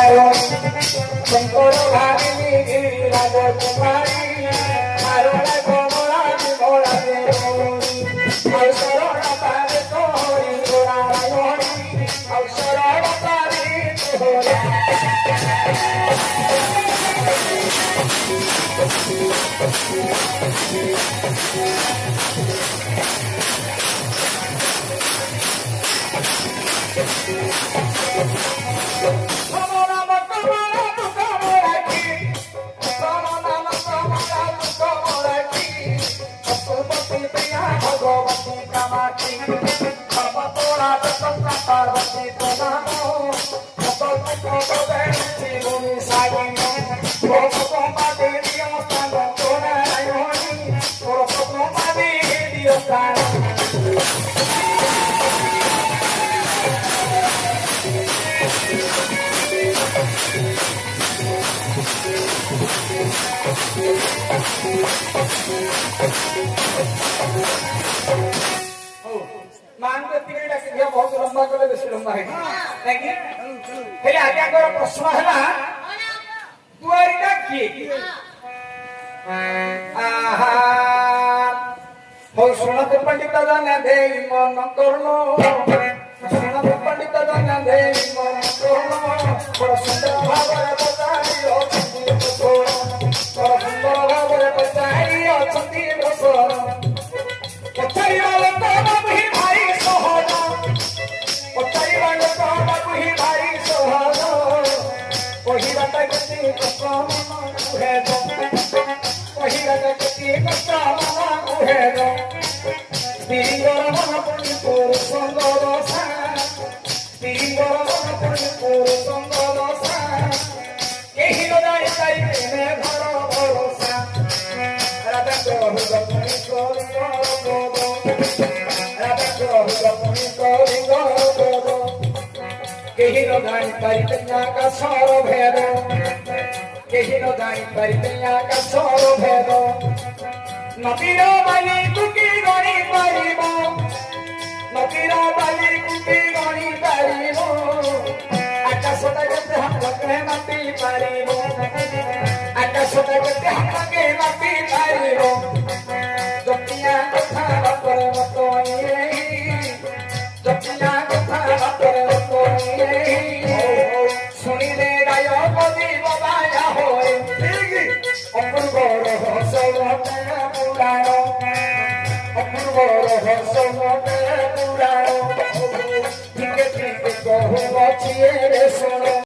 শঙ্কর ভাবিনী গিরিরাজ কুমারী মারোড়া কমলা বিমলা দেবী শরণ পারে তোরি গোড়ায়ণী শরণ পারে তোরি পার্বতী मान को तीन डाक दिया बहुत लंबा करे बेसी लंबा है नहीं हेले आगे आगर प्रश्न हैला दुआरीटा की आहा हो सुनत पंडित जाने दे मन करनो सुनत पंडित जाने दे मन करनो बड़ सुंदर भाବରେ बताई अछंती बसोर बड़ सुंदर भाବରେ बताई अछंती बसोर पछाई वाला तो भी भाई सोहरा पछाई वाला तो भी भाई सोहरा ओही बात कती कम है दो ओही बात कती कम है दो स्त्रीर मन पड़ी तोर संग दशा स्त्रीर मन पड़ी तोर संग दशा एही न जाई ताई में घर भरोसा राधा को गपनी कोरी केही न जानी परितन्या का सौर भेद केही न जानी परितन्या का सौर भेद नदीर बाली कुकी गणी पारिब नदीर बाली कुकी गणी पारिब आकाशटा केते हमके मापी पारिब आकाशटा केते हमके मापी पारिब जतिया कथा बापर मतोई जतिया कथा बापर শুনিলে গায় কবি বাবায়া হয় অপূর্ব রহস্য পুরাণ অপূর্ব রহস্য পুরাণ ঠিক ঠিক কহু অছি রে